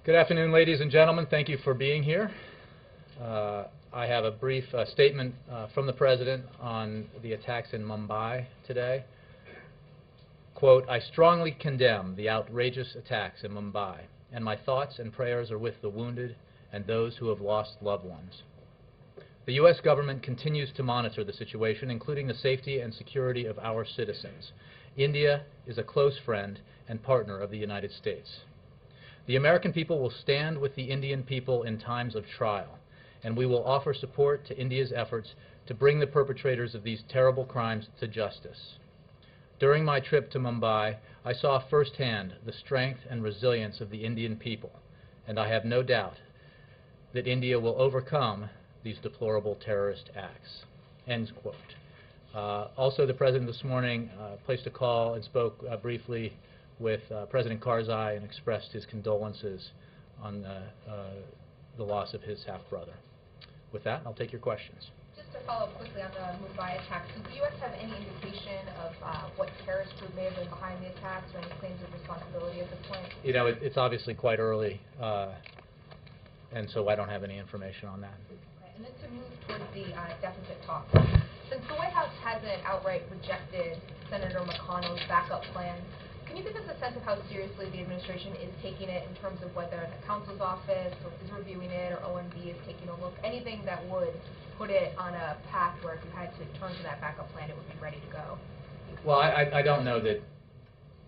Good afternoon, ladies and gentlemen. Thank you for being here. I have a brief statement from the President on the attacks in Mumbai today. Quote, "I strongly condemn the outrageous attacks in Mumbai, and my thoughts and prayers are with the wounded and those who have lost loved ones. The U.S. government continues to monitor the situation, including the safety and security of our citizens. India is a close friend and partner of the United States. The American people will stand with the Indian people in times of trial, and we will offer support to India's efforts to bring the perpetrators of these terrible crimes to justice. During my trip to Mumbai, I saw firsthand the strength and resilience of the Indian people, and I have no doubt that India will overcome these deplorable terrorist acts." End quote. Also, the President this morning placed a call and spoke briefly with President Karzai and expressed his condolences on the loss of his half-brother. With that, I'll take your questions. Just to follow up quickly on the Mumbai attacks, does the U.S. have any indication of what terrorist group may have been behind the attacks or any claims of responsibility at this point? You know, it's obviously quite early, and so I don't have any information on that. Okay. And then to move towards the deficit talks, since the White House hasn't outright rejected Senator McConnell's backup plan, can you give us a sense of how seriously the administration is taking it in terms of whether the counsel's office is reviewing it or OMB is taking a look, anything that would put it on a path where if you had to turn to that backup plan, it would be ready to go? Well, I don't know that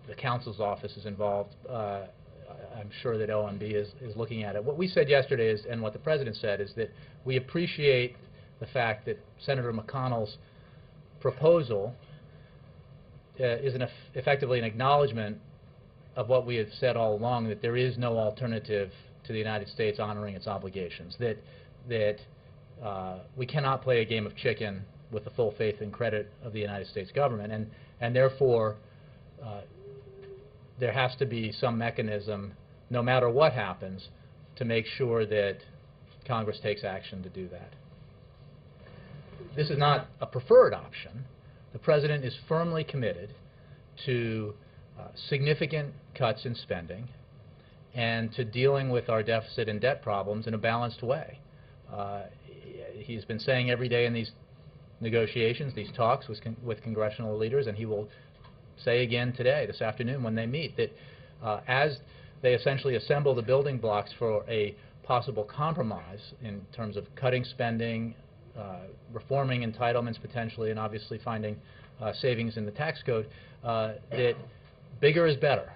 the counsel's office is involved. I'm sure that OMB is looking at it. What we said yesterday is, and what the President said, is that we appreciate the fact that Senator McConnell's proposal is effectively an acknowledgement of what we have said all along, that there is no alternative to the United States honoring its obligations, that we cannot play a game of chicken with the full faith and credit of the United States government, and therefore there has to be some mechanism, no matter what happens, to make sure that Congress takes action to do that. This is not a preferred option. The President is firmly committed to significant cuts in spending and to dealing with our deficit and debt problems in a balanced way. He's been saying every day in these negotiations, these talks with congressional leaders, and he will say again today, this afternoon when they meet, that as they essentially assemble the building blocks for a possible compromise in terms of cutting spending, reforming entitlements potentially, and obviously finding savings in the tax code, that bigger is better,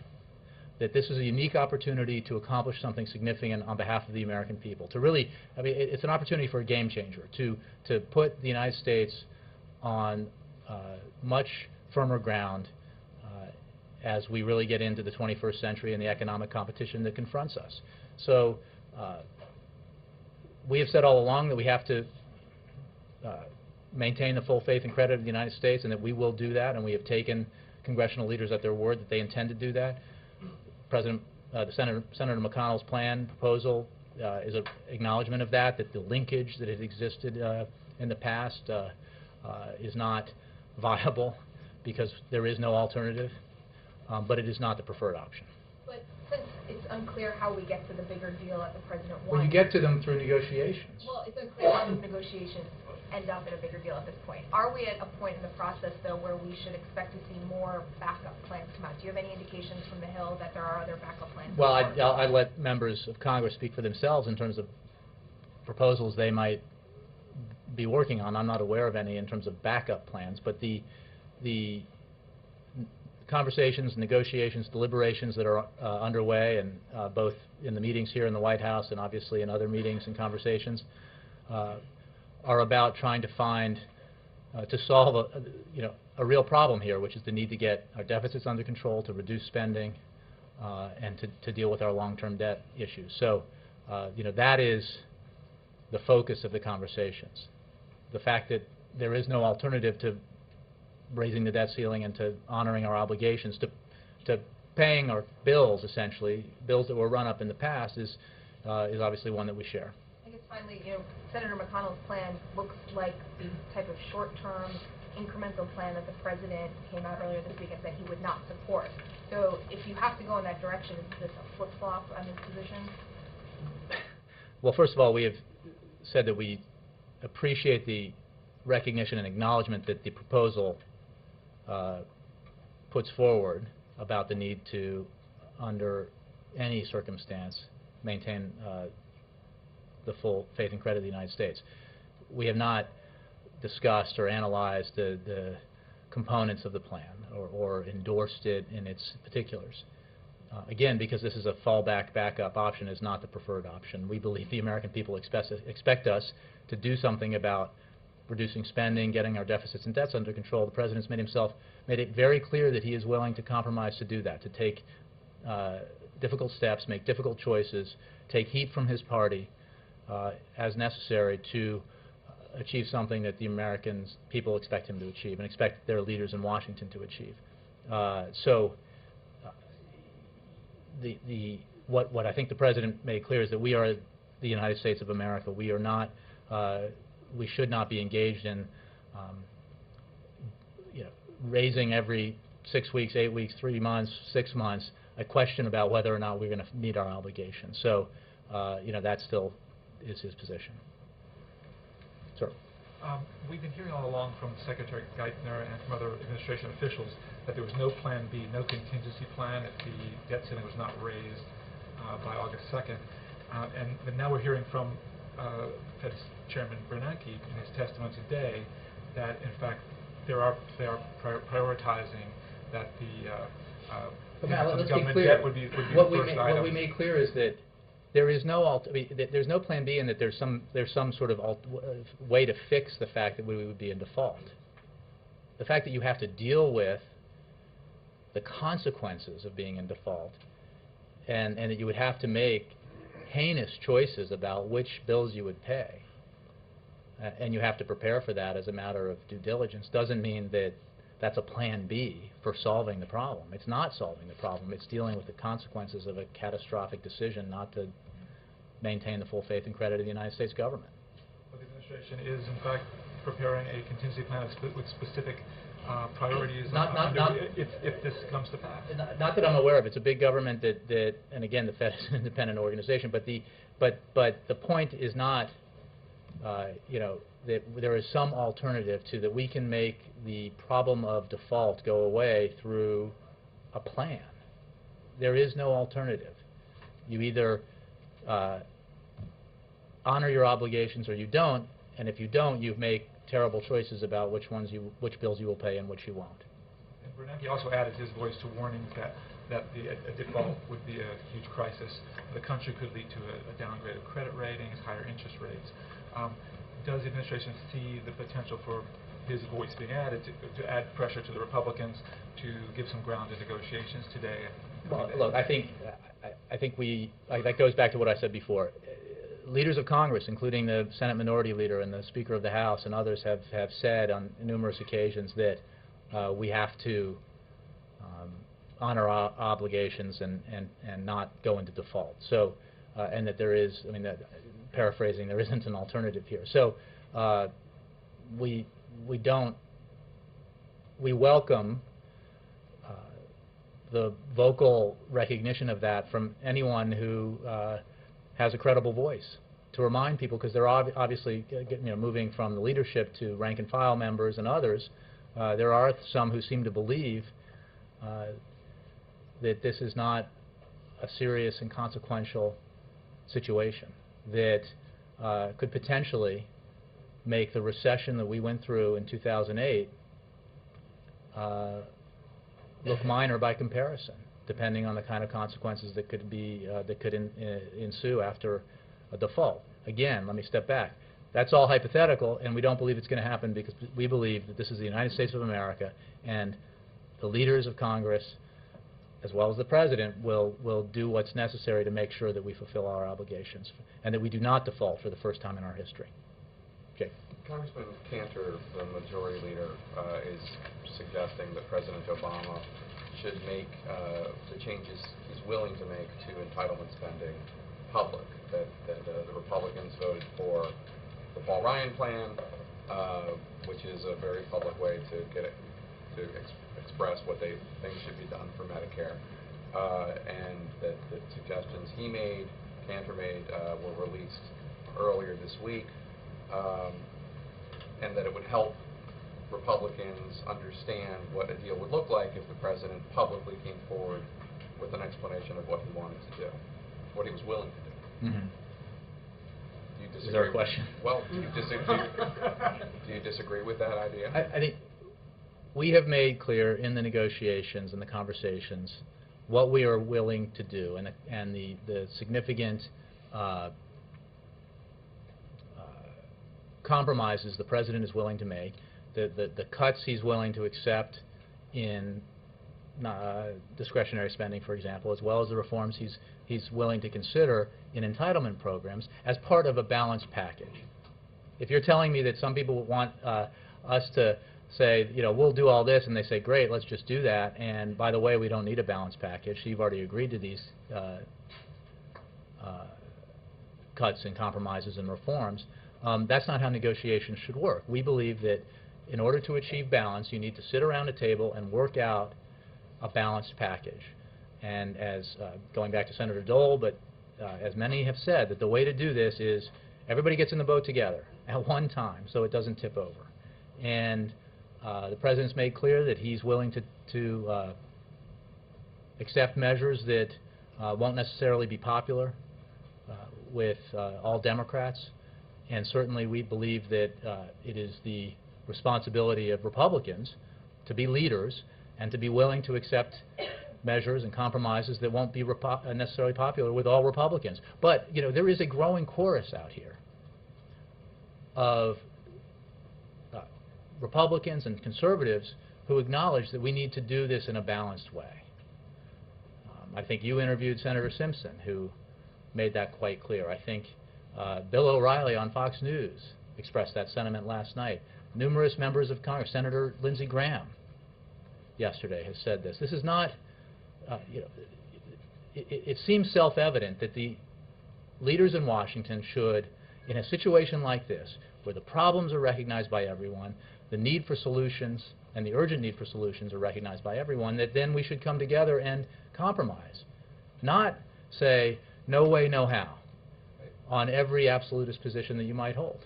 that this is a unique opportunity to accomplish something significant on behalf of the American people. To really, I mean, it's an opportunity for a game changer, to put the United States on much firmer ground as we really get into the 21st century and the economic competition that confronts us. So we have said all along that we have to maintain the full faith and credit of the United States, and that we will do that, and we have taken congressional leaders at their word that they intend to do that. Senator McConnell's plan proposal is an acknowledgement of that the linkage that has existed in the past is not viable because there is no alternative, but it is not the preferred option. But since it's unclear how we get to the bigger deal that the President wants... Well, you get to them through negotiations. Well, it's unclear how the negotiations end up in a bigger deal at this point. Are we at a point in the process, though, where we should expect to see more backup plans come out? Do you have any indications from the Hill that there are other backup plans? Well, I let members of Congress speak for themselves in terms of proposals they might be working on. I'm not aware of any in terms of backup plans, but the conversations, negotiations, deliberations that are underway, and both in the meetings here in the White House and obviously in other meetings and conversations, are about trying to find, to solve a real problem here, which is the need to get our deficits under control, to reduce spending, and to deal with our long-term debt issues. So, that is the focus of the conversations. The fact that there is no alternative to raising the debt ceiling and to honoring our obligations, to paying our bills, essentially, bills that were run up in the past, is obviously one that we share. I guess finally, Senator McConnell's plan looks like the type of short-term incremental plan that the President came out earlier this week and said he would not support. So if you have to go in that direction, is this a flip-flop on this position? Well, first of all, we have said that we appreciate the recognition and acknowledgement that the proposal puts forward about the need to, under any circumstance, maintain the full faith and credit of the United States. We have not discussed or analyzed the components of the plan or endorsed it in its particulars. Again, because this is a fallback, backup option, is not the preferred option. We believe the American people expect us to do something about reducing spending, getting our deficits and debts under control. The President's made it very clear that he is willing to compromise to do that, to take difficult steps, make difficult choices, take heat from his party as necessary to achieve something that the American people expect him to achieve and expect their leaders in Washington to achieve. What I think the President made clear is that we are the United States of America. We are not. We should not be engaged in, raising every 6 weeks, 8 weeks, 3 months, 6 months a question about whether or not we're going to meet our obligations. So, that still is his position. Sir. We've been hearing all along from Secretary Geithner and from other administration officials that there was no Plan B, no contingency plan if the debt ceiling was not raised by August 2nd. But now we're hearing from Fed Chairman Bernanke in his testimony today that, in fact, they are prioritizing that the government debt would be the first item. What we made clear is that there is no there's no Plan B, and that there's some sort of way to fix the fact that we would be in default. The fact that you have to deal with the consequences of being in default, and that you would have to make heinous choices about which bills you would pay, and you have to prepare for that as a matter of due diligence, doesn't mean that that's a Plan B for solving the problem. It's not solving the problem. It's dealing with the consequences of a catastrophic decision not to maintain the full faith and credit of the United States government. But the administration is, in fact, preparing a contingency plan with specific priorities if this comes to pass. Not that I'm aware of. It's a big government that and again, the Fed is an independent organization. But the point is not, that there is some alternative to that we can make the problem of default go away through a plan. There is no alternative. You either honor your obligations or you don't, and if you don't, you make terrible choices about which bills you will pay and which you won't. And Bernanke also added his voice to warnings that a default would be a huge crisis. The country could lead to a downgrade of credit ratings, higher interest rates. Does the administration see the potential for his voice being added to add pressure to the Republicans to give some ground to negotiations today? Well, look, I think that goes back to what I said before. Leaders of Congress, including the Senate Minority Leader and the Speaker of the House and others, have said on numerous occasions that we have to honor our obligations and not go into default. So, and that there is, paraphrasing, there isn't an alternative here. So, we welcome the vocal recognition of that from anyone who has a credible voice, to remind people, because they're obviously moving from the leadership to rank and file members and others. There are some who seem to believe that this is not a serious and consequential situation that could potentially make the recession that we went through in 2008 look minor by comparison, depending on the kind of consequences that could ensue after a default. Again, let me step back. That's all hypothetical, and we don't believe it's going to happen because we believe that this is the United States of America, and the leaders of Congress, as well as the President, will do what's necessary to make sure that we fulfill our obligations and that we do not default for the first time in our history. Jake. Congressman Cantor, the Majority Leader, is suggesting that President Obama should make the changes he's willing to make to entitlement spending public, that the Republicans voted for the Paul Ryan plan, which is a very public way to get to express what they think should be done for Medicare, and that the suggestions he made, Cantor made, were released earlier this week, and that it would help Republicans understand what a deal would look like if the president publicly came forward with an explanation of what he wanted to do, what he was willing to do. Mm-hmm. Do you disagree? Is there a question? Well, do you disagree with that idea? I think we have made clear in the negotiations and the conversations what we are willing to do, and the significant compromises the president is willing to make, the cuts he's willing to accept in discretionary spending, for example, as well as the reforms he's willing to consider in entitlement programs as part of a balanced package. If you're telling me that some people want us to say, you know, we'll do all this, and they say, great, let's just do that, and by the way, we don't need a balanced package, so you've already agreed to these cuts and compromises and reforms, that's not how negotiations should work. We believe that in order to achieve balance, you need to sit around a table and work out a balanced package. And as going back to Senator Dole, but as many have said, that the way to do this is everybody gets in the boat together at one time so it doesn't tip over. And the president's made clear that he's willing to accept measures that won't necessarily be popular with all Democrats. And certainly we believe that it is the responsibility of Republicans to be leaders and to be willing to accept measures and compromises that won't be necessarily popular with all Republicans. But, you know, there is a growing chorus out here of Republicans and conservatives who acknowledge that we need to do this in a balanced way. I think you interviewed Senator Simpson, who made that quite clear. I think Bill O'Reilly on Fox News expressed that sentiment last night. Numerous members of Congress, Senator Lindsey Graham yesterday has said this. This is not, you know, it seems self-evident that the leaders in Washington should, in a situation like this, where the problems are recognized by everyone, the need for solutions and the urgent need for solutions are recognized by everyone, that then we should come together and compromise. Not say, no way, no how, on every absolutist position that you might hold.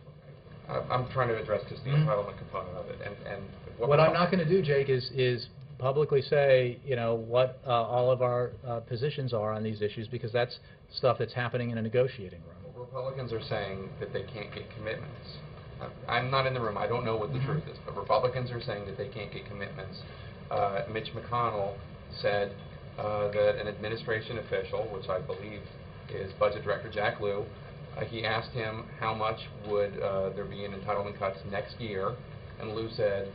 I'm trying to address just the entitlement component of it. And what I'm not going to do, Jake, is publicly say, you know, what all of our positions are on these issues, because that's stuff that's happening in a negotiating room. Well, Republicans are saying that they can't get commitments. I'm not in the room. I don't know what the truth is, but Republicans are saying that they can't get commitments. Mitch McConnell said that an administration official, which I believe is Budget Director Jack Lew, he asked him how much would there be in entitlement cuts next year, and Lew said,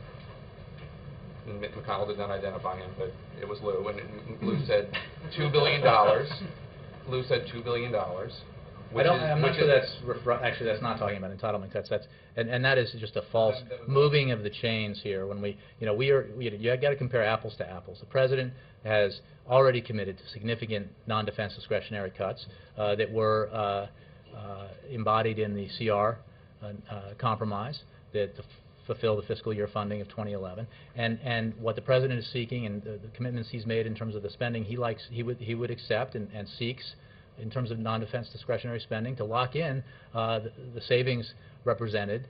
and Mitch McConnell did not identify him, but it was Lew, and Lew said $2 billion. Lew said $2 billion. I'm not sure that's actually that's not talking about entitlement cuts. And that is just a false moving of the chains here. When we, you know, you got to compare apples to apples. The president has already committed to significant non-defense discretionary cuts that were embodied in the CR compromise that fulfill the fiscal year funding of 2011, and what the president is seeking and the commitments he's made in terms of the spending he would accept and seeks in terms of non-defense discretionary spending to lock in the savings represented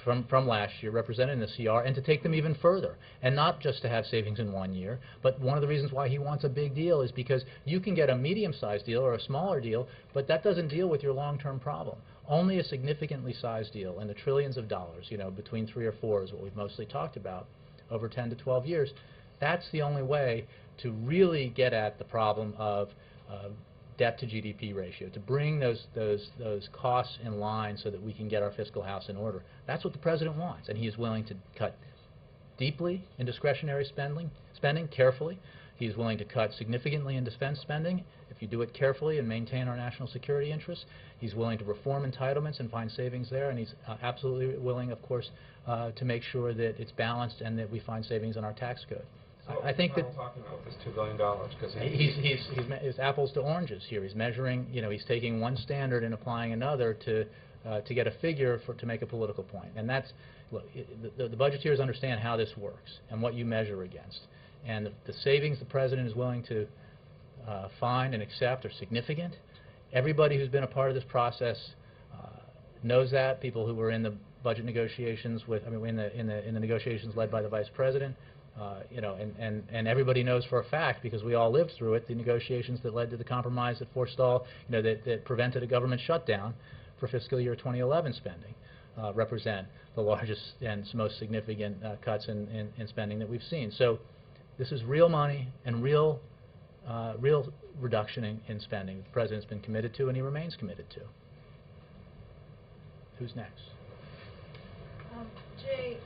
from last year represented in the CR, and to take them even further, and not just to have savings in 1 year. But one of the reasons why he wants a big deal is because you can get a medium-sized deal or a smaller deal, but that doesn't deal with your long-term problem. Only a significantly sized deal in the trillions of dollars, you know, between 3 or 4 is what we've mostly talked about, over 10 to 12 years. That's the only way to really get at the problem of debt to GDP ratio, to bring those costs in line so that we can get our fiscal house in order. That's what the president wants, and he is willing to cut deeply in discretionary spending carefully. He is willing to cut significantly in defense spending if you do it carefully and maintain our national security interests. He's willing to reform entitlements and find savings there, and he's absolutely willing, of course, to make sure that it's balanced and that we find savings in our tax code. So I think that talking about this $2 billion because he's apples to oranges here. He's measuring, you know, he's taking one standard and applying another to to get a figure to make a political point. And that's, look, the budgeteers understand how this works and what you measure against. And the savings the President is willing to find and accept are significant. Everybody who's been a part of this process knows that. People who were in the budget negotiations in the negotiations led by the Vice President, and everybody knows for a fact, because we all lived through it, the negotiations that led to the compromise that forestalled, that prevented a government shutdown for fiscal year 2011 spending, represent the largest and most significant cuts in spending that we've seen. So this is real money and real reduction in spending that the President's been committed to and he remains committed to. Who's next? Jay,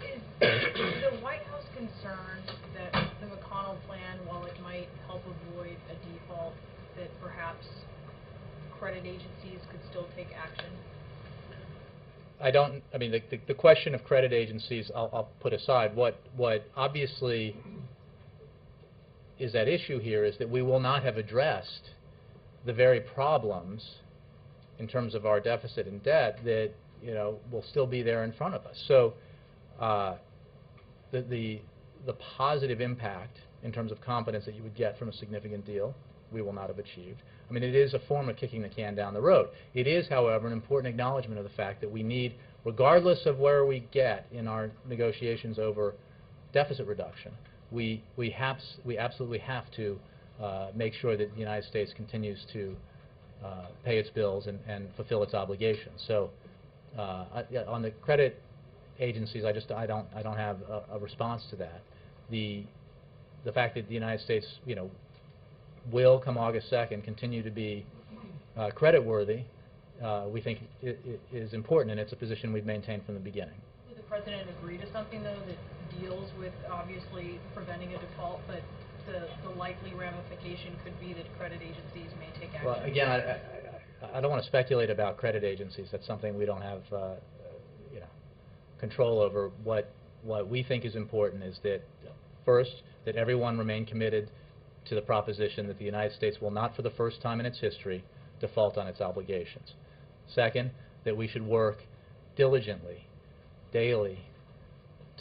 is the White House concerned that the McConnell plan, while it might help avoid a default, that perhaps credit agencies could still take action? The question of credit agencies I'll put aside. What obviously is at issue here is that we will not have addressed the very problems in terms of our deficit and debt that will still be there in front of us. So the positive impact in terms of confidence that you would get from a significant deal, we will not have achieved. It is a form of kicking the can down the road. It is, however, an important acknowledgement of the fact that we need, regardless of where we get in our negotiations over deficit reduction, we absolutely have to make sure that the United States continues to pay its bills and fulfill its obligations. So on the credit agencies, I don't have a response to that. The fact that the United States will, come August 2nd, continue to be creditworthy, we think is important, and it's a position we've maintained from the beginning. Would the President agree to something, though, that deals with obviously preventing a default, but the likely ramification could be that credit agencies may take action? Well, again, I don't want to speculate about credit agencies. That's something we don't have control over. What we think is important is that, first, that everyone remain committed to the proposition that the United States will not, for the first time in its history, default on its obligations. Second, that we should work diligently, daily,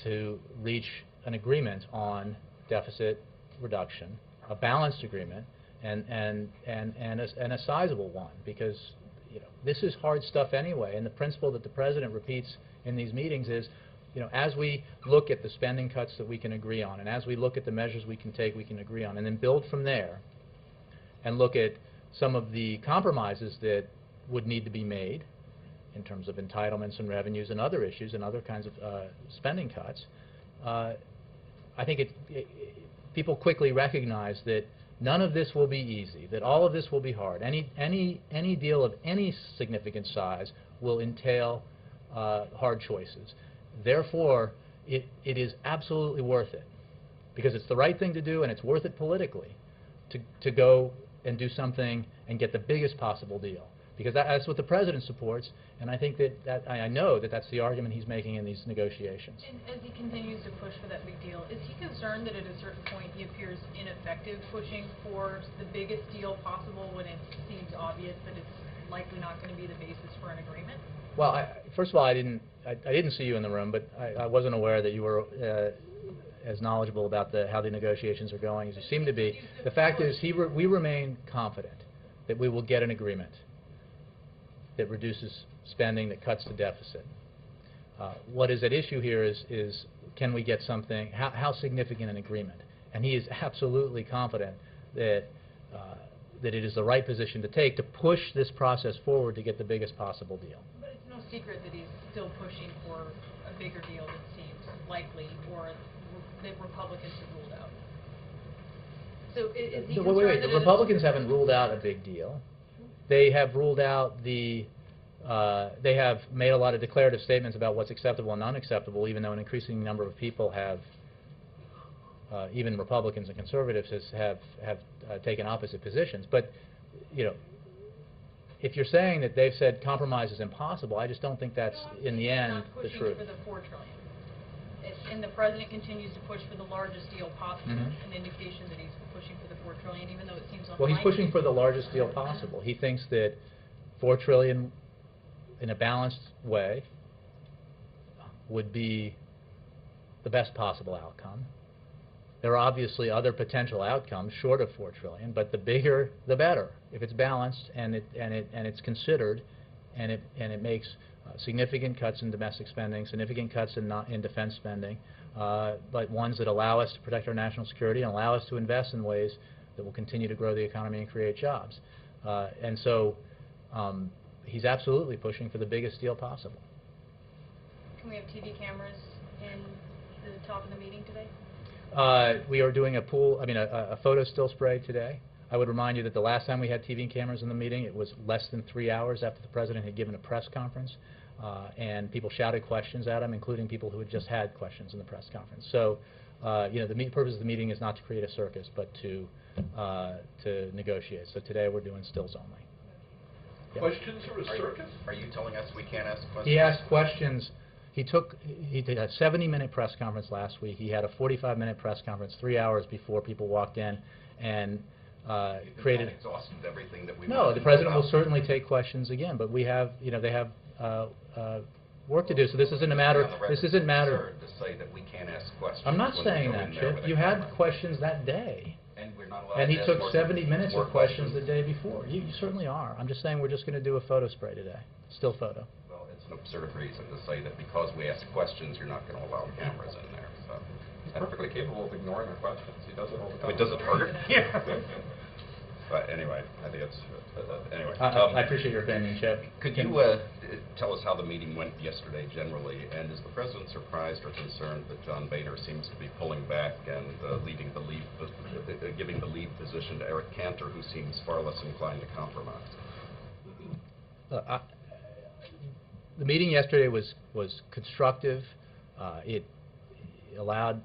to reach an agreement on deficit reduction, a balanced agreement, and a sizable one, because this is hard stuff anyway. And the principle that the President repeats in these meetings is, as we look at the spending cuts that we can agree on, and as we look at the measures we can take, we can agree on, and then build from there, and look at some of the compromises that would need to be made in terms of entitlements and revenues and other issues and other kinds of spending cuts, I think people quickly recognize that none of this will be easy, that all of this will be hard. Any deal of any significant size will entail hard choices. Therefore, it is absolutely worth it, because it's the right thing to do and it's worth it politically to go and do something and get the biggest possible deal, because that's what the President supports, and I think that I know that that's the argument he's making in these negotiations. And as he continues to push for that big deal, is he concerned that at a certain point he appears ineffective pushing for the biggest deal possible when it seems obvious that it's likely not going to be the basis for an agreement? Well, first of all, I didn't see you in the room, but I wasn't aware that you were as knowledgeable about how the negotiations are going as you seem to be. The fact is, we remain confident that we will get an agreement that reduces spending, that cuts the deficit. What is at issue here is can we get something, how significant an agreement? And he is absolutely confident that that it is the right position to take to push this process forward to get the biggest possible deal. But it's no secret that he's still pushing for a bigger deal that seems likely, or that Republicans have ruled out. So is he concerned wait. that The Republicans haven't ruled out a big deal. They have ruled out they have made a lot of declarative statements about what's acceptable and unacceptable, even though an increasing number of people have, even Republicans and conservatives, have taken opposite positions. But, if you're saying that they've said compromise is impossible, I just don't think that's, in the end, the truth. For the $4 trillion. And the President continues to push for the largest deal possible, an indication that he's pushing for the $4 trillion, even though it seems unlikely. Well, he's pushing for the largest deal possible. He thinks that $4 trillion in a balanced way, would be the best possible outcome. There are obviously other potential outcomes short of $4 trillion, but the bigger, the better. If it's balanced and it's considered, and it makes significant cuts in domestic spending, significant cuts in defense spending, but ones that allow us to protect our national security and allow us to invest in ways that will continue to grow the economy and create jobs. And so he's absolutely pushing for the biggest deal possible. Can we have TV cameras in the top of the meeting today? We are doing a photo still spray today. I would remind you that the last time we had TV cameras in the meeting, it was less than 3 hours after the President had given a press conference, and people shouted questions at him, including people who had just had questions in the press conference. So, the purpose of the meeting is not to create a circus, but to negotiate. So today we're doing stills only. Yep. Questions or a circus? Are you telling us we can't ask questions? He asked questions. He did a 70-minute press conference last week. He had a 45-minute press conference 3 hours before people walked in, and created. Exhausted everything that we. No, the President will certainly take questions again, but we have, they have work to do. So this isn't a matter. This isn't matter. To say that we can't ask questions. I'm not saying that, Chip. You had questions that day. And we're not allowed. And he to took ask 70 minutes more of questions the day before. You certainly are. I'm just saying we're just going to do a photo spray today, still photo. Well, it's an absurd reason to say that because we ask questions, you're not going to allow cameras in there. So. He's perfectly capable of ignoring our questions. He does it all the time. I mean, does it hurt? Yeah. But anyway, I think it's anyway. I appreciate your opinion, Chip. Could you tell us how the meeting went yesterday generally, and is the President surprised or concerned that John Boehner seems to be pulling back and giving the lead position to Eric Cantor, who seems far less inclined to compromise? The meeting yesterday was constructive. It allowed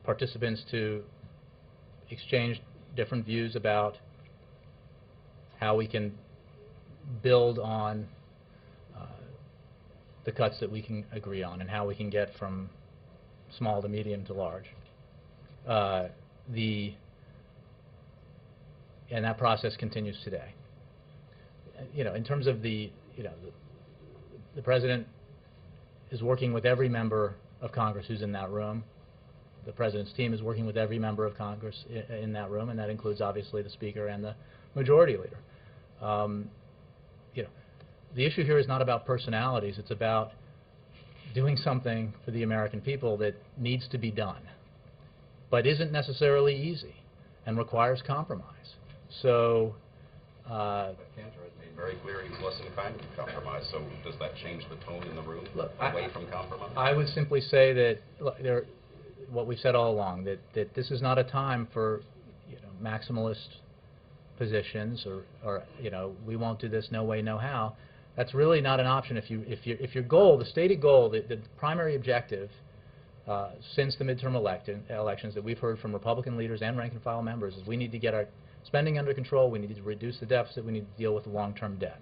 participants to exchange different views about how we can build on the cuts that we can agree on and how we can get from small to medium to large. And that process continues today. In terms of the President is working with every member of Congress who's in that room. The President's team is working with every member of Congress in that room, and that includes obviously the Speaker and the Majority Leader. The issue here is not about personalities. It's about doing something for the American people that needs to be done, but isn't necessarily easy and requires compromise. So. But Cantor has made very clear he's less inclined to compromise. So does that change the tone in the room away from compromise? I would simply say that what we've said all along, that this is not a time for maximalist positions or we won't do this, no way, no how. That's really not an option. If your goal, the stated goal, the primary objective since the midterm elections that we've heard from Republican leaders and rank and file members is we need to get our spending under control, we need to reduce the deficit, we need to deal with the long-term debt.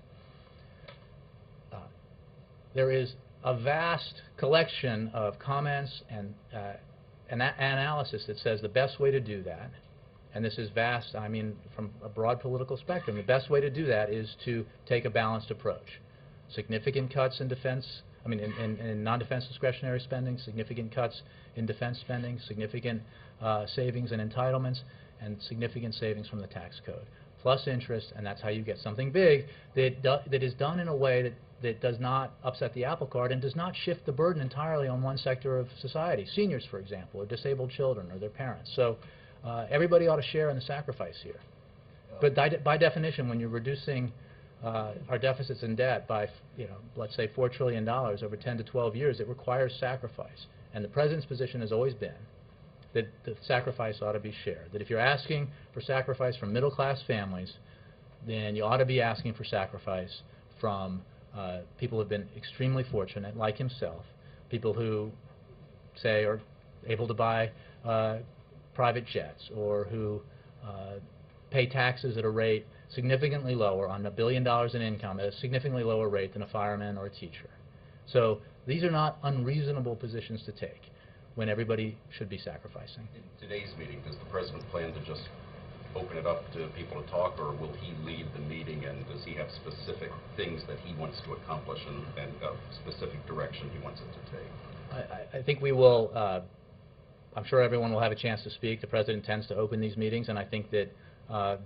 There is a vast collection of comments and analysis that says the best way to do that, and this is vast, I mean from a broad political spectrum, the best way to do that is to take a balanced approach. Significant cuts in defense, in non-defense discretionary spending, significant cuts in defense spending, significant savings and entitlements, and significant savings from the tax code, plus interest, and that's how you get something big that is done in a way that does not upset the apple cart and does not shift the burden entirely on one sector of society, seniors, for example, or disabled children or their parents. So everybody ought to share in the sacrifice here. But by definition, when you're reducing our deficits and debt by, let's say $4 trillion over 10 to 12 years, it requires sacrifice. And the President's position has always been that the sacrifice ought to be shared. That if you're asking for sacrifice from middle-class families, then you ought to be asking for sacrifice from people who have been extremely fortunate, like himself, people who, say, are able to buy private jets or who pay taxes at a rate significantly lower on $1 billion in income at a significantly lower rate than a fireman or a teacher. So these are not unreasonable positions to take when everybody should be sacrificing. In today's meeting, does the President plan to just open it up to people to talk, or will he lead the meeting, and does he have specific things that he wants to accomplish and a specific direction he wants it to take? I think we will, I'm sure everyone will have a chance to speak. The President tends to open these meetings, and I think that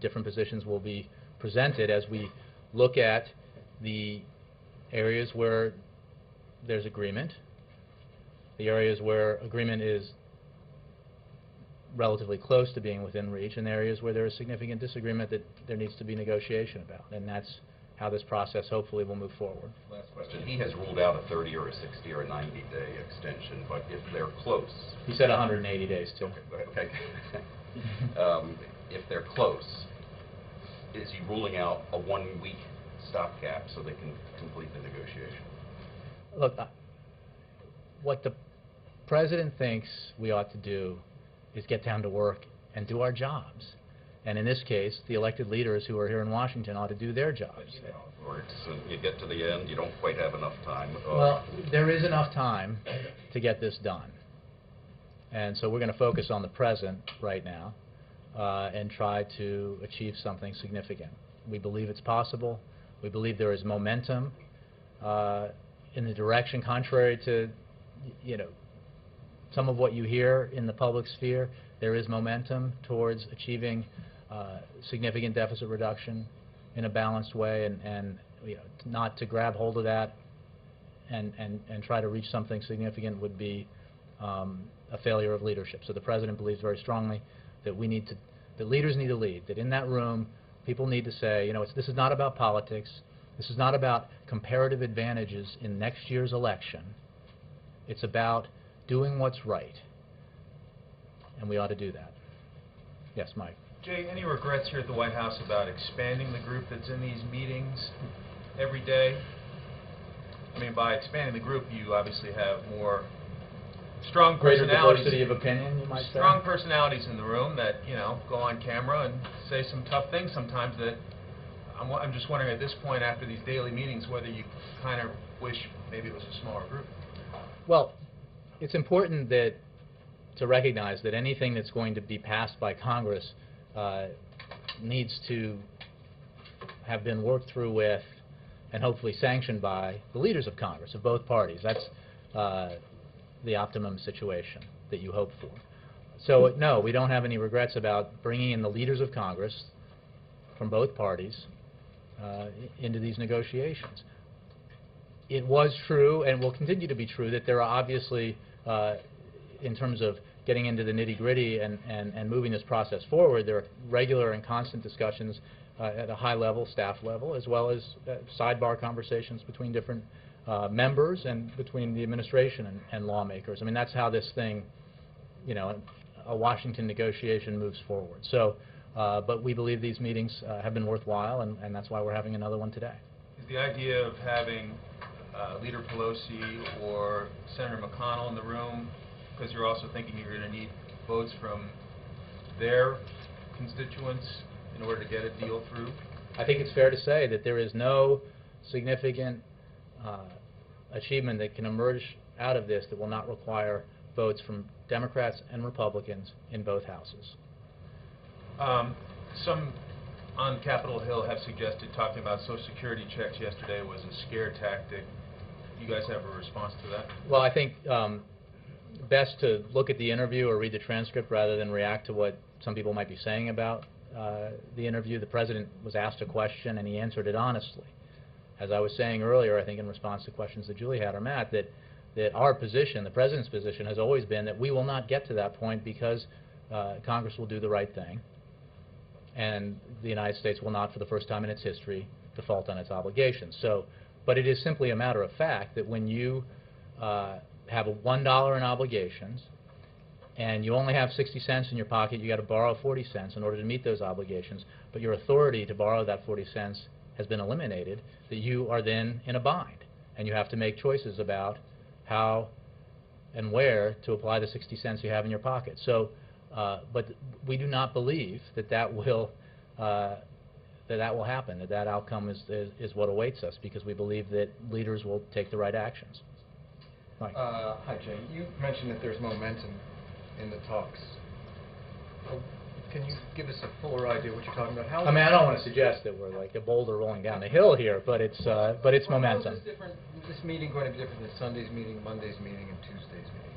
different positions will be presented as we look at the areas where there's agreement, the areas where agreement is relatively close to being within reach, and areas where there is significant disagreement that there needs to be negotiation about. And that's how this process hopefully will move forward. Last question. He has ruled out a 30 or a 60 or a 90-day extension, but if they're close... He said 180 days, too. Okay. If they're close, is he ruling out a one-week stopgap so they can complete the negotiation? Look, what the President thinks we ought to do is get down to work and do our jobs. And in this case, the elected leaders who are here in Washington ought to do their jobs. Or you get to the end, you don't quite have enough time. Well, there is enough time to get this done. And so we're going to focus on the present right now and try to achieve something significant. We believe it's possible. We believe there is momentum in the direction contrary to, some of what you hear in the public sphere. There is momentum towards achieving significant deficit reduction in a balanced way, and not to grab hold of that and try to reach something significant would be a failure of leadership. So the President believes very strongly that that leaders need to lead, that in that room people need to say, this is not about politics, this is not about comparative advantages in next year's election, it's about doing what's right, and we ought to do that. Yes, Mike. Jay, any regrets here at the White House about expanding the group that's in these meetings every day? I mean, by expanding the group, you obviously have more strong personalities. Greater diversity of opinion, you might say? Strong personalities in the room that, go on camera and say some tough things sometimes that I'm just wondering at this point after these daily meetings whether you kind of wish maybe it was a smaller group. Well, it's important to recognize that anything that's going to be passed by Congress needs to have been worked through with and hopefully sanctioned by the leaders of Congress, of both parties. That's the optimum situation that you hope for. So, no, we don't have any regrets about bringing in the leaders of Congress from both parties into these negotiations. It was true and will continue to be true that there are obviously, in terms of getting into the nitty-gritty and moving this process forward, there are regular and constant discussions at a high level, staff level, as well as sidebar conversations between different members and between the administration and lawmakers. I mean, that's how this thing, a Washington negotiation moves forward. So, but we believe these meetings have been worthwhile, and that's why we're having another one today. Is the idea of having Leader Pelosi or Senator McConnell in the room, because you're also thinking you're going to need votes from their constituents in order to get a deal through? I think it's fair to say that there is no significant achievement that can emerge out of this that will not require votes from Democrats and Republicans in both houses. Some on Capitol Hill have suggested talking about Social Security checks yesterday was a scare tactic. Do you guys have a response to that? Well, I think best to look at the interview or read the transcript rather than react to what some people might be saying about the interview. The President was asked a question and he answered it honestly. As I was saying earlier, I think in response to questions that Julie had or Matt, that our position, the President's position, has always been that we will not get to that point because Congress will do the right thing, and the United States will not, for the first time in its history, default on its obligations. So, but it is simply a matter of fact that when you have a $1 in obligations and you only have 60 cents in your pocket, you got to borrow 40 cents in order to meet those obligations, but your authority to borrow that 40 cents has been eliminated, that you are then in a bind, and you have to make choices about how and where to apply the 60 cents you have in your pocket. So, but we do not believe that will happen, that outcome is what awaits us, because we believe that leaders will take the right actions. Mike. Hi, Jay. You mentioned that there's momentum in the talks. can you give us a fuller idea of what you're talking about? How I mean, I don't want to suggest that we're like a boulder rolling down the hill here, but it's momentum. How is this meeting going to be different than Sunday's meeting, Monday's meeting, and Tuesday's meeting?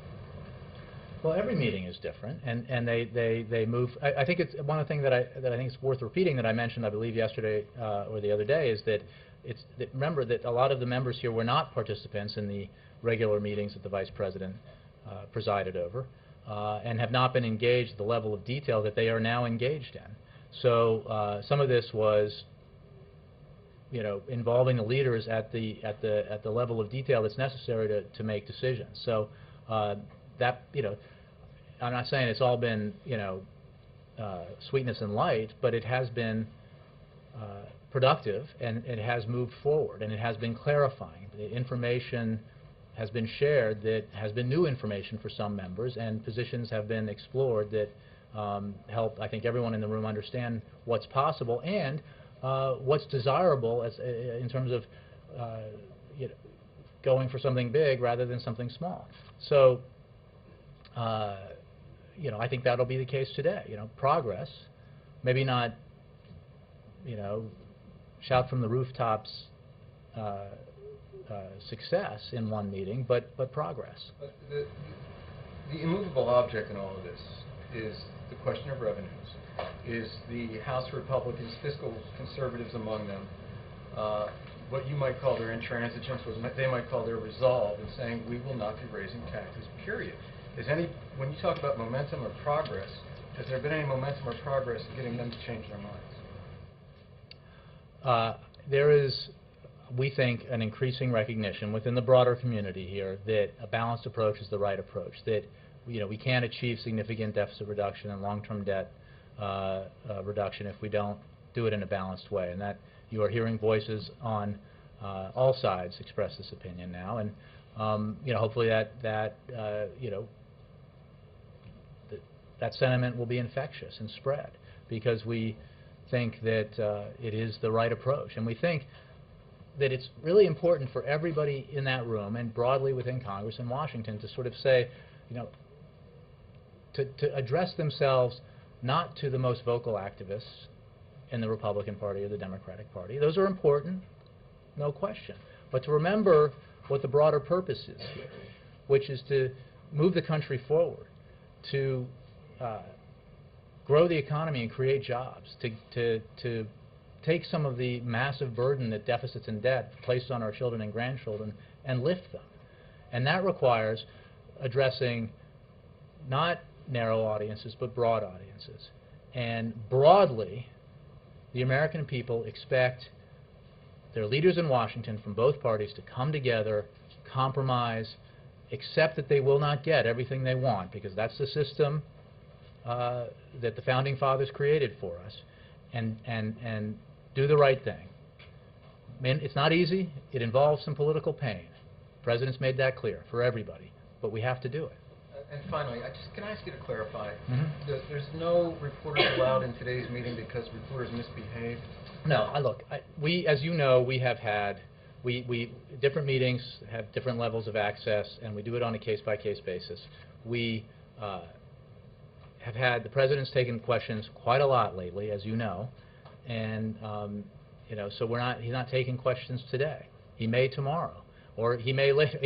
Well, every meeting is different, and they move. I think it's one of the things that I think is worth repeating that I mentioned, I believe yesterday or the other day, is that remember that a lot of the members here were not participants in the regular meetings that the Vice President presided over, and have not been engaged at the level of detail that they are now engaged in. So some of this was, involving the leaders at the level of detail that's necessary to make decisions. So that, I'm not saying it's all been, sweetness and light, but it has been productive, and it has moved forward, and it has been clarifying. The information has been shared that has been new information for some members, and positions have been explored that help, I think, everyone in the room understand what's possible and what's desirable in terms of going for something big rather than something small. So, I think that'll be the case today. Progress, maybe not, shout from the rooftops success in one meeting, but progress. But the immovable object in all of this is the question of revenues, is the House Republicans, fiscal conservatives among them, what you might call their intransigence, they might call their resolve in saying we will not be raising taxes, period. When you talk about momentum or progress, has there been any momentum or progress in getting them to change their minds? There is, we think, an increasing recognition within the broader community here that a balanced approach is the right approach, that we can't achieve significant deficit reduction and long-term debt reduction if we don't do it in a balanced way, and that you are hearing voices on all sides express this opinion now, and hopefully that sentiment will be infectious and spread, because we think that it is the right approach, and we think that it's really important for everybody in that room and broadly within Congress and Washington to sort of say, to address themselves not to the most vocal activists in the Republican Party or the Democratic Party. Those are important, no question. But to remember what the broader purpose is here, which is to move the country forward, to grow the economy and create jobs, to take some of the massive burden that deficits and debt place on our children and grandchildren and lift them. And that requires addressing not narrow audiences, but broad audiences. And broadly, the American people expect their leaders in Washington from both parties to come together, compromise, accept that they will not get everything they want, because that's the system that the Founding Fathers created for us, and do the right thing. I mean, it's not easy. It involves some political pain. The President's made that clear for everybody, but we have to do it. And finally, can I ask you to clarify? Mm-hmm. There's no reporters allowed in today's meeting because reporters misbehaved? No, look, we, as you know, we have had, different meetings have different levels of access, and we do it on a case-by-case basis. We have had, the President's taken questions quite a lot lately, as you know, and so he's not taking questions today. He may tomorrow, or he may later.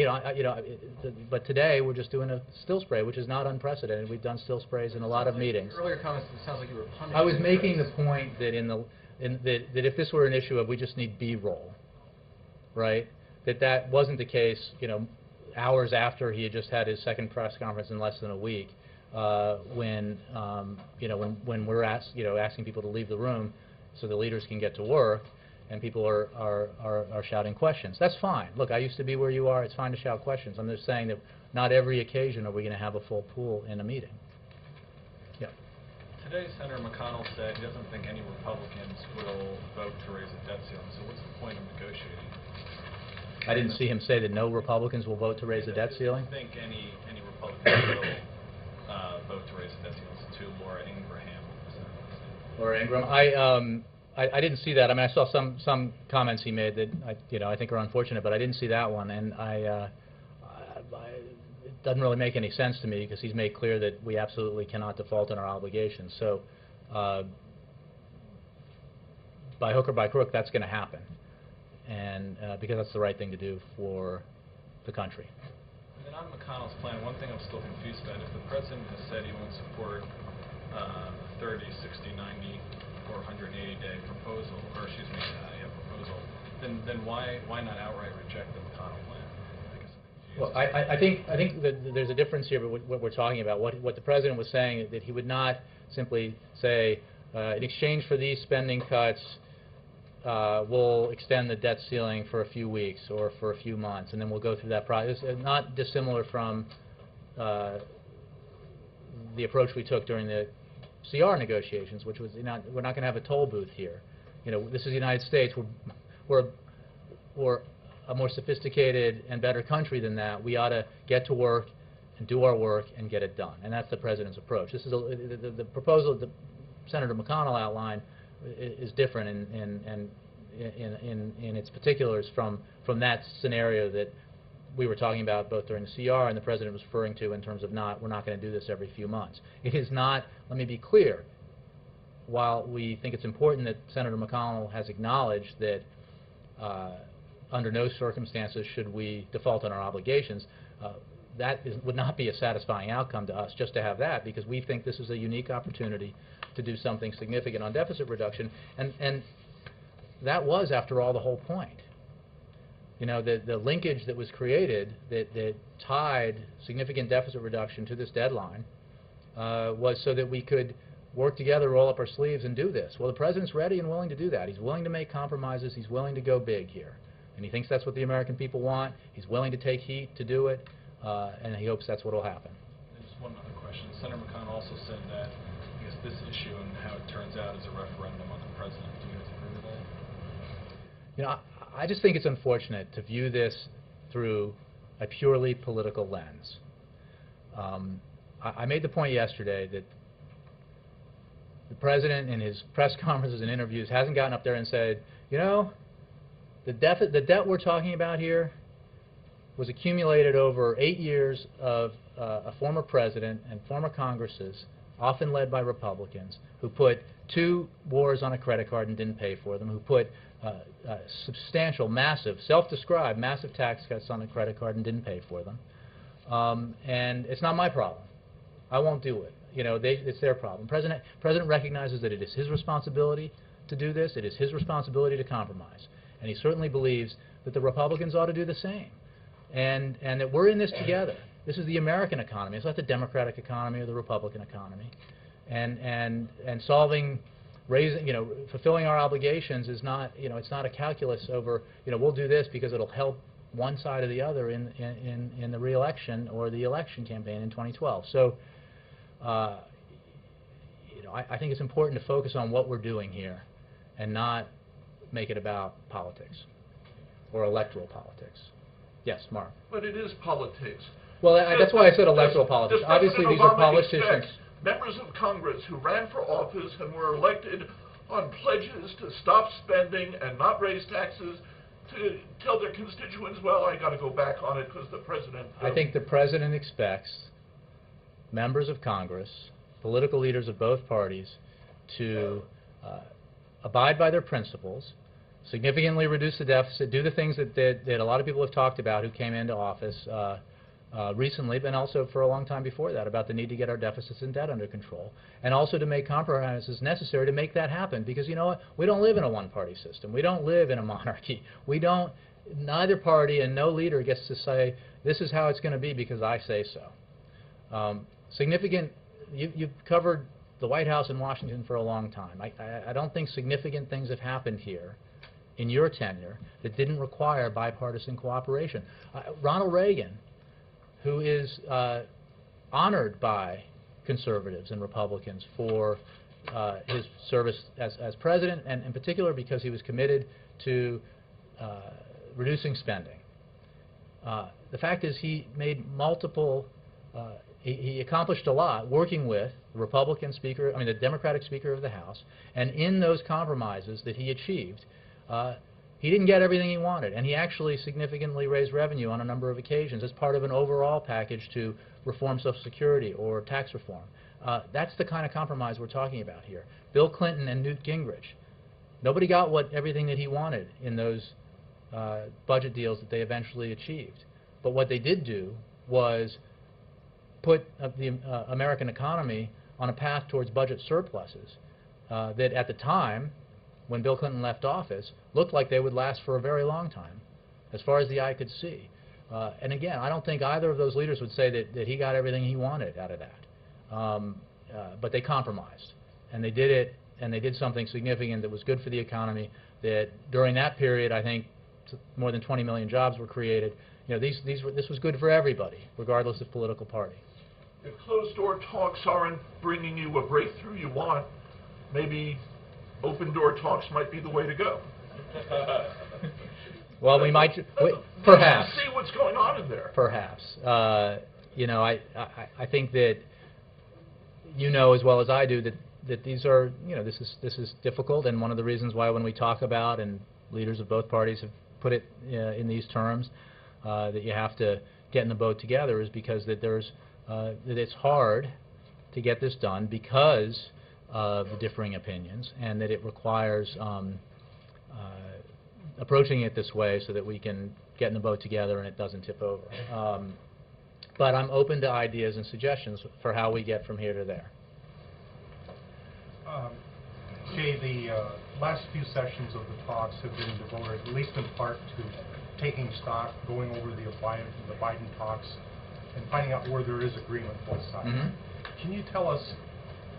But today we're just doing a still spray, which is not unprecedented. We've done still sprays in a lot of meetings. Earlier comments, it sounds like you were punishing. I was making the point that that if this were an issue of we just need B-roll, right? That wasn't the case. Hours after he had just had his second press conference in less than a week, when we're asking people to leave the room so the leaders can get to work, and people are shouting questions. That's fine. Look, I used to be where you are. It's fine to shout questions. I'm just saying that not every occasion are we going to have a full pool in a meeting. Yeah. Today, Senator McConnell said he doesn't think any Republicans will vote to raise the debt ceiling. So what's the point of negotiating? I didn't see him say that no Republicans will vote to raise the debt ceiling. I don't think any Republicans will vote to raise the debt ceiling. To Laura Ingraham. Laura Ingraham. I didn't see that. I mean, I saw some comments he made that I think are unfortunate, but I didn't see that one, and it doesn't really make any sense to me because he's made clear that we absolutely cannot default on our obligations. So by hook or by crook, that's going to happen, and because that's the right thing to do for the country. And then on McConnell's plan, one thing I'm still confused about, if the president has said he won't support a 30, 60, 90, or 180-day proposal, or excuse me, proposal, then why not outright reject the McConnell plan? I guess I'm confused. Well, I think that there's a difference here, but what we're talking about, what the president was saying, that he would not simply say, in exchange for these spending cuts, we'll extend the debt ceiling for a few weeks or for a few months, and then we'll go through that process. Not dissimilar from the approach we took during the CR negotiations, which was we're not going to have a toll booth here. This is the United States. We're a more sophisticated and better country than that. We ought to get to work and do our work and get it done, and that's the president's approach. This is the proposal that Senator McConnell outlined is different in its particulars from that scenario that we were talking about both during the CR and the president was referring to in terms of we're not going to do this every few months. It is not, let me be clear, while we think it's important that Senator McConnell has acknowledged that under no circumstances should we default on our obligations, would not be a satisfying outcome to us just to have that, because we think this is a unique opportunity to do something significant on deficit reduction, and that was, after all, the whole point. The linkage that was created that tied significant deficit reduction to this deadline was so that we could work together, roll up our sleeves, and do this. Well, the president's ready and willing to do that. He's willing to make compromises. He's willing to go big here. And he thinks that's what the American people want. He's willing to take heat to do it, and he hopes that's what will happen. And just one other question. Senator McConnell also said that, I guess, this issue and how it turns out is a referendum on the president. Do you guys agree with that? I just think it's unfortunate to view this through a purely political lens. I made the point yesterday that the president in his press conferences and interviews hasn't gotten up there and said, the debt we're talking about here was accumulated over 8 years of a former president and former Congresses, often led by Republicans, who put 2 wars on a credit card and didn't pay for them, who put substantial, massive, self-described massive tax cuts on a credit card and didn't pay for them. And it's not my problem. I won't do it. It's their problem. President recognizes that it is his responsibility to do this. It is his responsibility to compromise. And he certainly believes that the Republicans ought to do the same. And that we're in this together. This is the American economy. It's not the Democratic economy or the Republican economy. And fulfilling our obligations is not, it's not a calculus over, we'll do this because it'll help one side or the other in the re-election or the election campaign in 2012. So, I think it's important to focus on what we're doing here and not make it about politics or electoral politics. Yes, Mark. But it is politics. Well, that's why I said electoral politics. Does Obviously, President these are Obama politicians. expect members of Congress who ran for office and were elected on pledges to stop spending and not raise taxes to tell their constituents, well, I got to go back on it because the president... I think the president expects members of Congress, political leaders of both parties, to abide by their principles, significantly reduce the deficit, do the things that a lot of people have talked about who came into office recently, but also for a long time before that, about the need to get our deficits and debt under control, and also to make compromises necessary to make that happen. Because you know what? We don't live in a one-party system. We don't live in a monarchy. Neither party and no leader gets to say, this is how it's going to be because I say so. You've covered the White House in Washington for a long time. I don't think significant things have happened here in your tenure that didn't require bipartisan cooperation. Ronald Reagan, who is honored by conservatives and Republicans for his service as president, and in particular because he was committed to reducing spending. The fact is he made he accomplished a lot working with the Democratic Speaker of the House, and in those compromises that he achieved, he didn't get everything he wanted, and he actually significantly raised revenue on a number of occasions as part of an overall package to reform Social Security or tax reform. That's the kind of compromise we're talking about here. Bill Clinton and Newt Gingrich. Nobody got everything that he wanted in those budget deals that they eventually achieved. But what they did do was put the American economy on a path towards budget surpluses that at the time, when Bill Clinton left office, looked like they would last for a very long time, as far as the eye could see. And again, I don't think either of those leaders would say that he got everything he wanted out of that. But they compromised, and they did it, and they did something significant that was good for the economy, that during that period, I think more than 20 million jobs were created. You know, this was good for everybody, regardless of political party. If closed-door talks aren't bringing you a breakthrough you want, maybe open-door talks might be the way to go. Well, we might, perhaps. See what's going on in there. Perhaps. You know, I think that you know as well as I do that these are, you know, this is difficult, and one of the reasons why when we talk about, and leaders of both parties have put it in these terms, that you have to get in the boat together, is because that it's hard to get this done because of the differing opinions, and that it requires approaching it this way so that we can get in the boat together and it doesn't tip over. But I'm open to ideas and suggestions for how we get from here to there. Jay, the last few sessions of the talks have been devoted, at least in part, to taking stock, going over the Biden talks, and finding out where there is agreement both sides. Mm-hmm. Can you tell us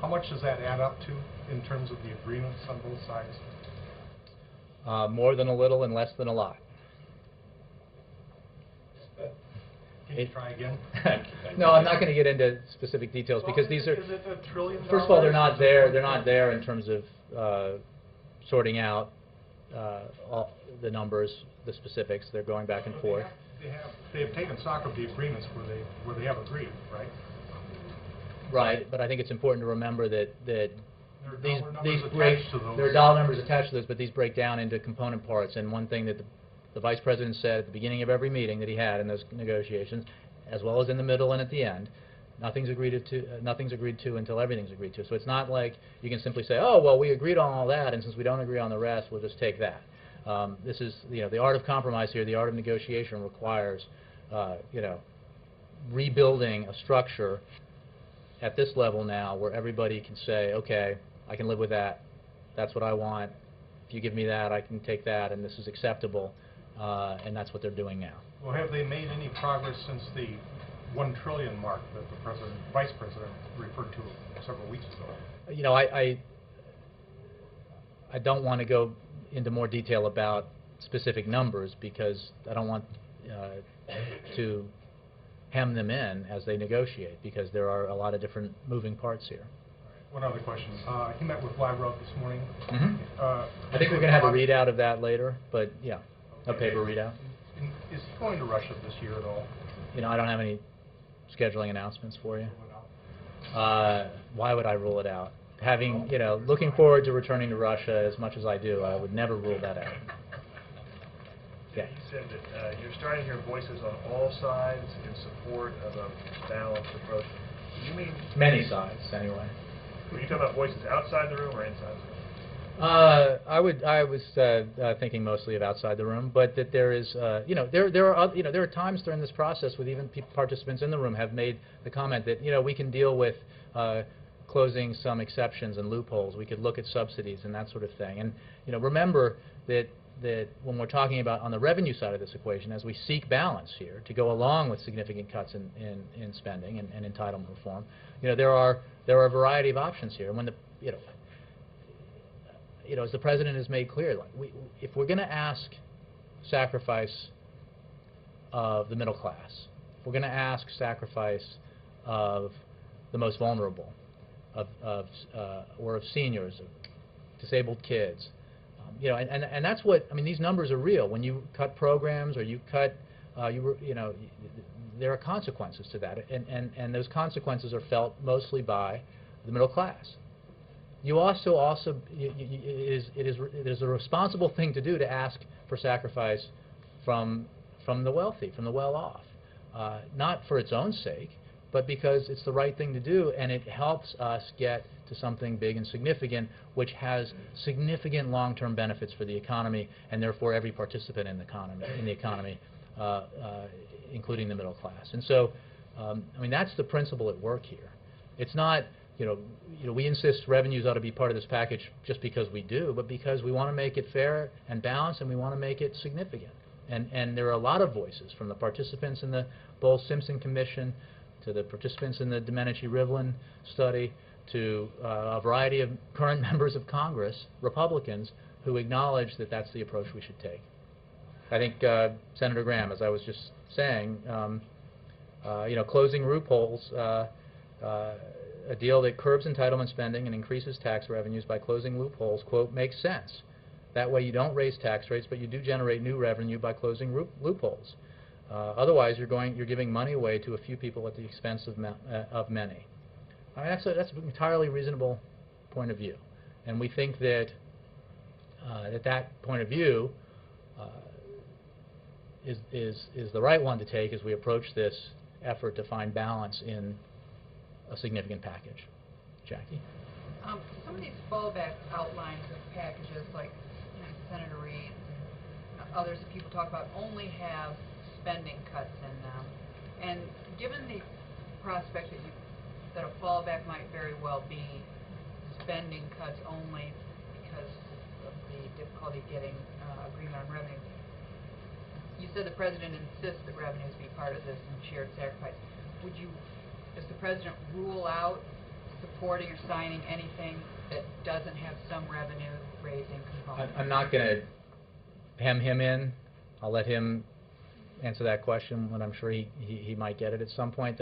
how much does that add up to in terms of the agreements on both sides? More than a little and less than a lot. Can you try again? No, I'm not going to get into specific details because these are. Is it $1 trillion? First of all, they're not there. They're not there in terms of sorting out all the numbers, the specifics. They're going back and forth. They have taken stock of the agreements where they have agreed, right? Right, but I think it's important to remember that there are dollar numbers attached to those, but these break down into component parts. And one thing that the Vice President said at the beginning of every meeting that he had in those negotiations, as well as in the middle and at the end, nothing's agreed to until everything's agreed to. So it's not like you can simply say, oh, well, we agreed on all that, and since we don't agree on the rest, we'll just take that. This is, you know, the art of compromise here, the art of negotiation requires, you know, rebuilding a structure at this level now where everybody can say, okay, I can live with that. That's what I want. If you give me that, I can take that, and this is acceptable. And that's what they're doing now. Well, have they made any progress since the $1 trillion mark that the Vice President referred to several weeks ago? You know, I don't want to go into more detail about specific numbers because I don't want to hem them in as they negotiate, because there are a lot of different moving parts here. One other question. He met with Lavrov this morning. Mm-hmm. I think we're going to have a readout of that later, but yeah, a paper readout. Is he going to Russia this year at all? You know, I don't have any scheduling announcements for you. Why would I rule it out? Having, you know, looking forward to returning to Russia as much as I do, I would never rule that out. Yeah. You said that you're starting to hear voices on all sides in support of a balanced approach. Do you mean many sides, anyway? Were you talking about voices outside the room or inside the room? I was thinking mostly of outside the room, but that there is, you know, there are times during this process with even participants in the room have made the comment that, you know, we can deal with closing some exceptions and loopholes. We could look at subsidies and that sort of thing. And, you know, remember that when we're talking about on the revenue side of this equation, as we seek balance here to go along with significant cuts in spending and entitlement reform, you know, there are a variety of options here. And when you know, as the President has made clear, like if we're going to ask sacrifice of the middle class, if we're going to ask sacrifice of the most vulnerable, or of seniors, of disabled kids, you know, and that's what I mean. These numbers are real. When you cut programs or you cut, you know, there are consequences to that, and those consequences are felt mostly by the middle class. You also it is a responsible thing to do to ask for sacrifice from the wealthy, from the well-off, not for its own sake, but because it's the right thing to do, and it helps us get to something big and significant, which has significant long-term benefits for the economy, and therefore every participant in the economy, including the middle class. And so, I mean, that's the principle at work here. It's not, we insist revenues ought to be part of this package just because we do, but because we want to make it fair and balanced, and we want to make it significant. And there are a lot of voices, from the participants in the Bowles-Simpson Commission to the participants in the Domenici-Rivlin study to a variety of current members of Congress, Republicans, who acknowledge that that's the approach we should take. I think Senator Graham, as I was just saying, closing loopholes, a deal that curbs entitlement spending and increases tax revenues by closing loopholes, quote, makes sense. That way you don't raise tax rates, but you do generate new revenue by closing loopholes. Otherwise, you're giving money away to a few people at the expense of many. I mean, that's an entirely reasonable point of view, and we think that that point of view is the right one to take as we approach this effort to find balance in a significant package. Jackie? Some of these fallback outlines of packages, like Senator Reid and others that people talk about, only have spending cuts in them. And given the prospect that a fallback might very well be spending cuts only because of the difficulty getting agreement on revenue, you said the President insists that revenues be part of this and shared sacrifice. Does the President rule out supporting or signing anything that doesn't have some revenue-raising component? I'm not going to hem him in. I'll let him answer that question when I'm sure he might get it at some point.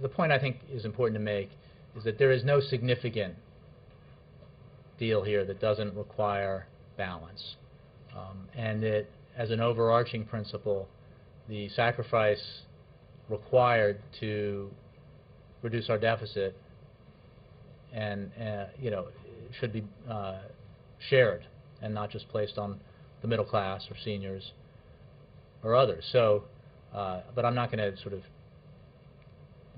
The point I think is important to make is that there is no significant deal here that doesn't require balance. And that, as an overarching principle, the sacrifice required to reduce our deficit and should be shared and not just placed on the middle class or seniors or others. So, but I'm not going to sort of,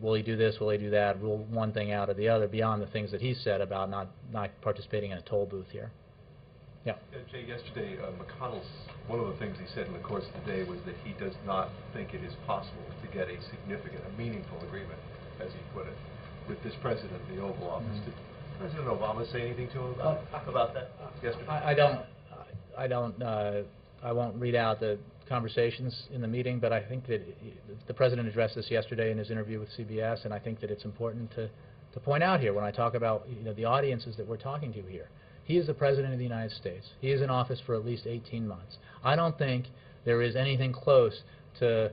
will he do this, will he do that, rule one thing out of the other beyond the things that he said about not participating in a toll booth here. Yeah. Jay, yesterday, one of the things he said in the course of the day was that he does not think it is possible to get a significant, a meaningful agreement, as he put it, with this president in the Oval Office. Did President Obama say anything to him about that yesterday? I won't read out the conversations in the meeting, but I think that the president addressed this yesterday in his interview with CBS, and I think that it's important to point out here when I talk about the audiences that we're talking to here. He is the President of the United States. He is in office for at least 18 months. I don't think there is anything close to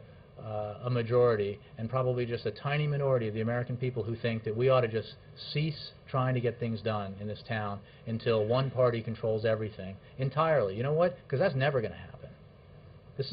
a majority, and probably just a tiny minority of the American people, who think that we ought to just cease trying to get things done in this town until one party controls everything entirely. You know what? Because that's never going to happen. This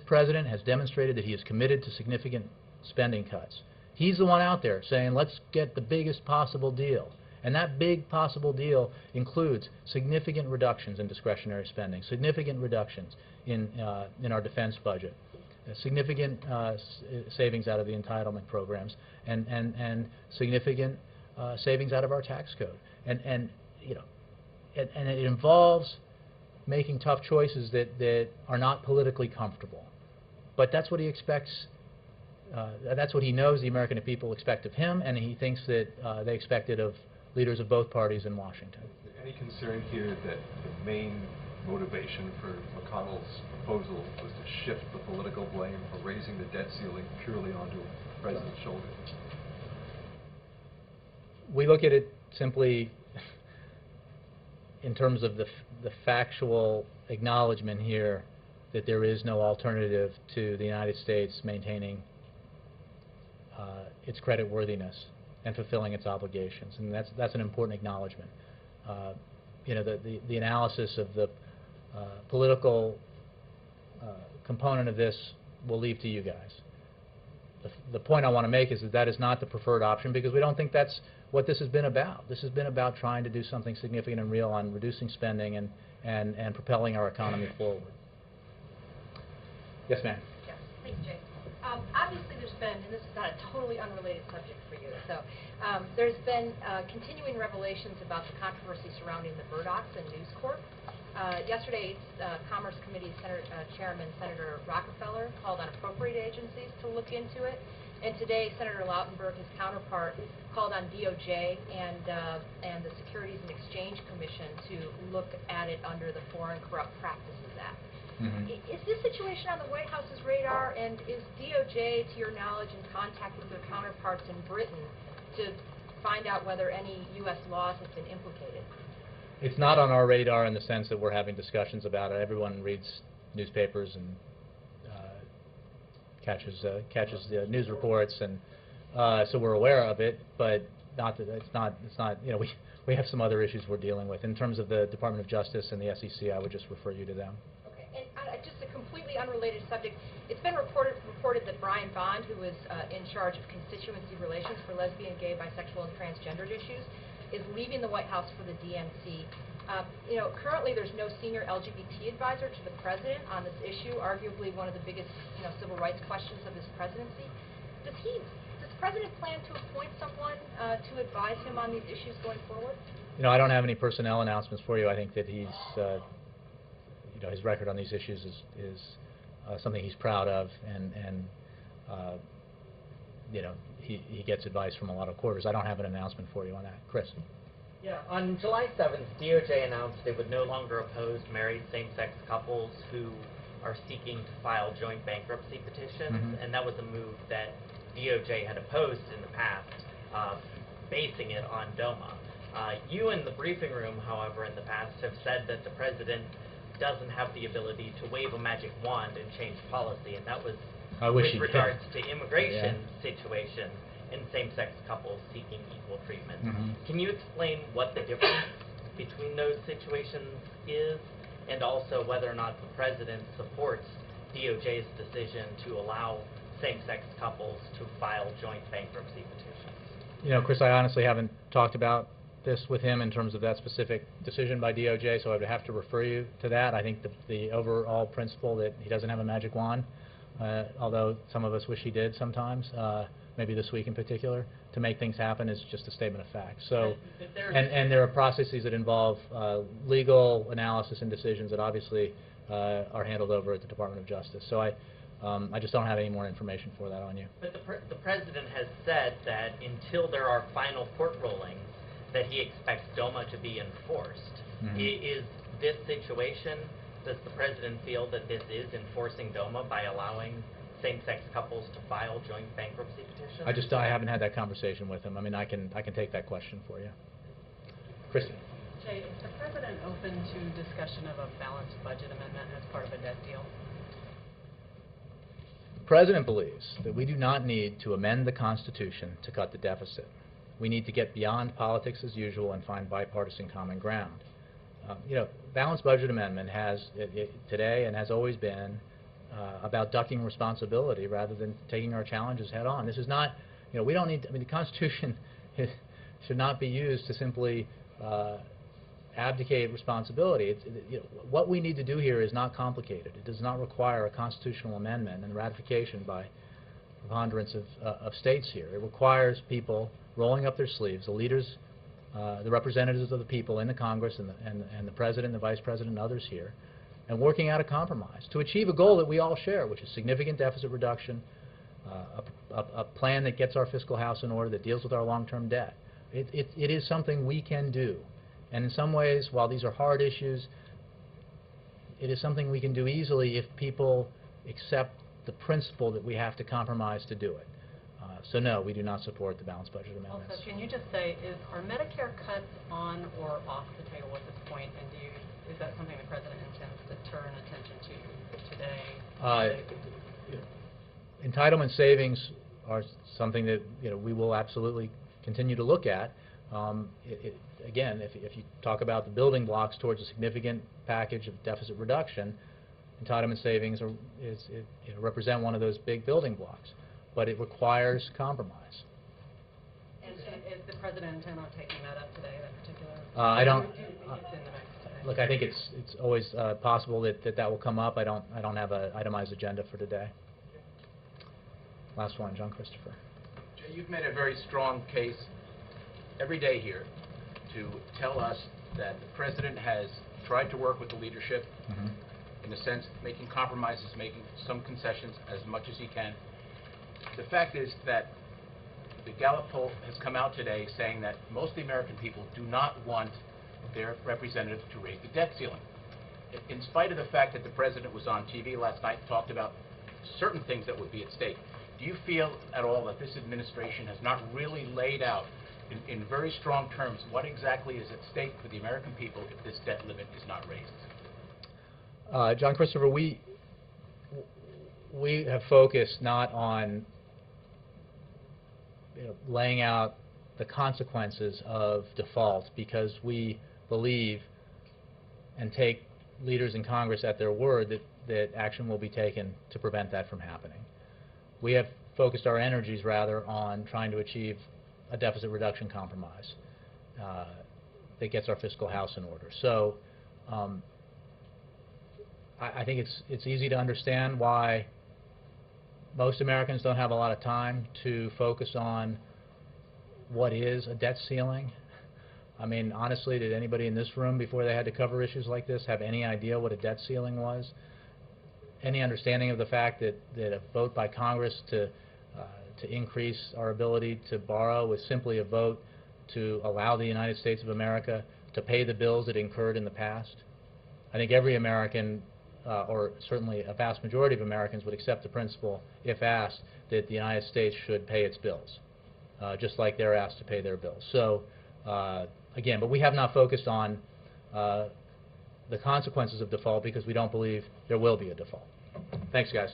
president has demonstrated that he is committed to significant spending cuts. He's the one out there saying, let's get the biggest possible deal. And that big possible deal includes significant reductions in discretionary spending, significant reductions in our defense budget, significant savings out of the entitlement programs, and significant savings out of our tax code. And it involves making tough choices that are not politically comfortable. But that's what he expects. That's what he knows the American people expect of him, and he thinks that they expect it of leaders of both parties in Washington. Is there any concern here that the main motivation for McConnell's proposal was to shift the political blame for raising the debt ceiling purely onto the president's shoulders? We look at it simply in terms of the factual acknowledgement here that there is no alternative to the United States maintaining its creditworthiness and fulfilling its obligations, and that's an important acknowledgement. The analysis of the political component of this we'll leave to you guys. The point I want to make is that is not the preferred option, because we don't think that's what this has been about. This has been about trying to do something significant and real on reducing spending and propelling our economy forward. Yes, ma'am. Yes, thanks, Jay. Obviously, there's been, and this is not a totally unrelated subject for you, so there's been continuing revelations about the controversy surrounding the Murdochs and News Corp. Yesterday, Commerce Committee Chairman Senator Rockefeller called on appropriate agencies to look into it, and today Senator Lautenberg, his counterpart, called on DOJ and the Securities and Exchange Commission to look at it under the Foreign Corrupt Practices Act. Is this situation on the White House's radar, and is DOJ, to your knowledge, in contact with their counterparts in Britain to find out whether any U.S. laws have been implicated? It's not on our radar in the sense that we're having discussions about it. Everyone reads newspapers and catches the news reports, and so we're aware of it, but not that it's not. You know, we have some other issues we're dealing with. In terms of the Department of Justice and the SEC, I would just refer you to them. And just a completely unrelated subject, it's been reported that Brian Bond, who was in charge of constituency relations for lesbian, gay, bisexual, and transgendered issues, is leaving the White House for the DNC. You know, currently there's no senior LGBT advisor to the president on this issue, arguably one of the biggest, you know, civil rights questions of his presidency. Does the president plan to appoint someone to advise him on these issues going forward? You know, I don't have any personnel announcements for you. I think that he's you know, his record on these issues is something he's proud of, and you know, he gets advice from a lot of quarters. I don't have an announcement for you on that. Chris? Yeah, on July 7th, DOJ announced it would no longer oppose married same-sex couples who are seeking to file joint bankruptcy petitions, and that was a move that DOJ had opposed in the past, basing it on DOMA. You in the briefing room, however, in the past have said that the president doesn't have the ability to wave a magic wand and change policy, and that was with regards to immigration situations and same-sex couples seeking equal treatment. Can you explain what the difference between those situations is, and also whether or not the president supports DOJ's decision to allow same-sex couples to file joint bankruptcy petitions? You know, Chris, I honestly haven't talked about this with him in terms of that specific decision by DOJ, so I would have to refer you to that. I think the overall principle that he doesn't have a magic wand, although some of us wish he did sometimes, maybe this week in particular, to make things happen is just a statement of fact. So, and there are processes that involve legal analysis and decisions that obviously are handled over at the Department of Justice. So I just don't have any more information for that on you. But the president has said that until there are final court rulings, that he expects DOMA to be enforced. Is this situation, does the president feel that this is enforcing DOMA by allowing same-sex couples to file joint bankruptcy petitions? I haven't had that conversation with him. I mean, I can take that question for you. Kristen. Jay, is the president open to discussion of a balanced budget amendment as part of a debt deal? The president believes that we do not need to amend the Constitution to cut the deficit. We need to get beyond politics as usual and find bipartisan common ground. You know, balanced budget amendment has today and has always been about ducking responsibility rather than taking our challenges head on. This is not, you know, we don't need, I mean, the Constitution should not be used to simply abdicate responsibility. You know, what we need to do here is not complicated. It does not require a constitutional amendment and ratification by preponderance of states here. It requires people rolling up their sleeves, the leaders, the representatives of the people in the Congress and the President, the Vice President, and others here, and working out a compromise to achieve a goal that we all share, which is significant deficit reduction, a plan that gets our fiscal house in order, that deals with our long-term debt. It is something we can do. And in some ways, while these are hard issues, it is something we can do easily if people accept the principle that we have to compromise to do it. So no, we do not support the balanced budget amendments. Also, can you just say, are Medicare cuts on or off the table at this point, and is that something the president intends to turn attention to today? Entitlement savings are something that, you know, we will absolutely continue to look at. Again, if you talk about the building blocks towards a significant package of deficit reduction, entitlement savings represent one of those big building blocks. But it requires compromise. And is the president intent on taking that up today, that particular? I don't. It's in the mix today. Look, I think it's always possible that will come up. I don't have an itemized agenda for today. Last one, John Christopher. Jay, you've made a very strong case every day here to tell us that the President has tried to work with the leadership, in a sense, making compromises, making some concessions as much as he can. The fact is that the Gallup poll has come out today saying that most of the American people do not want their representatives to raise the debt ceiling. In spite of the fact that the President was on TV last night and talked about certain things that would be at stake, do you feel at all that this administration has not really laid out in very strong terms what exactly is at stake for the American people if this debt limit is not raised? John Christopher, we have focused not on laying out the consequences of default, because we believe and take leaders in Congress at their word that action will be taken to prevent that from happening. We have focused our energies rather on trying to achieve a deficit reduction compromise that gets our fiscal house in order. So I think it's easy to understand why most Americans don't have a lot of time to focus on what is a debt ceiling. I mean, honestly, did anybody in this room before they had to cover issues like this have any idea what a debt ceiling was? Any understanding of the fact that a vote by Congress to increase our ability to borrow was simply a vote to allow the United States of America to pay the bills it incurred in the past? I think every American, or certainly a vast majority of Americans, would accept the principle, if asked, that the United States should pay its bills, just like they're asked to pay their bills. So, again, but we have not focused on the consequences of default because we don't believe there will be a default. Thanks, guys.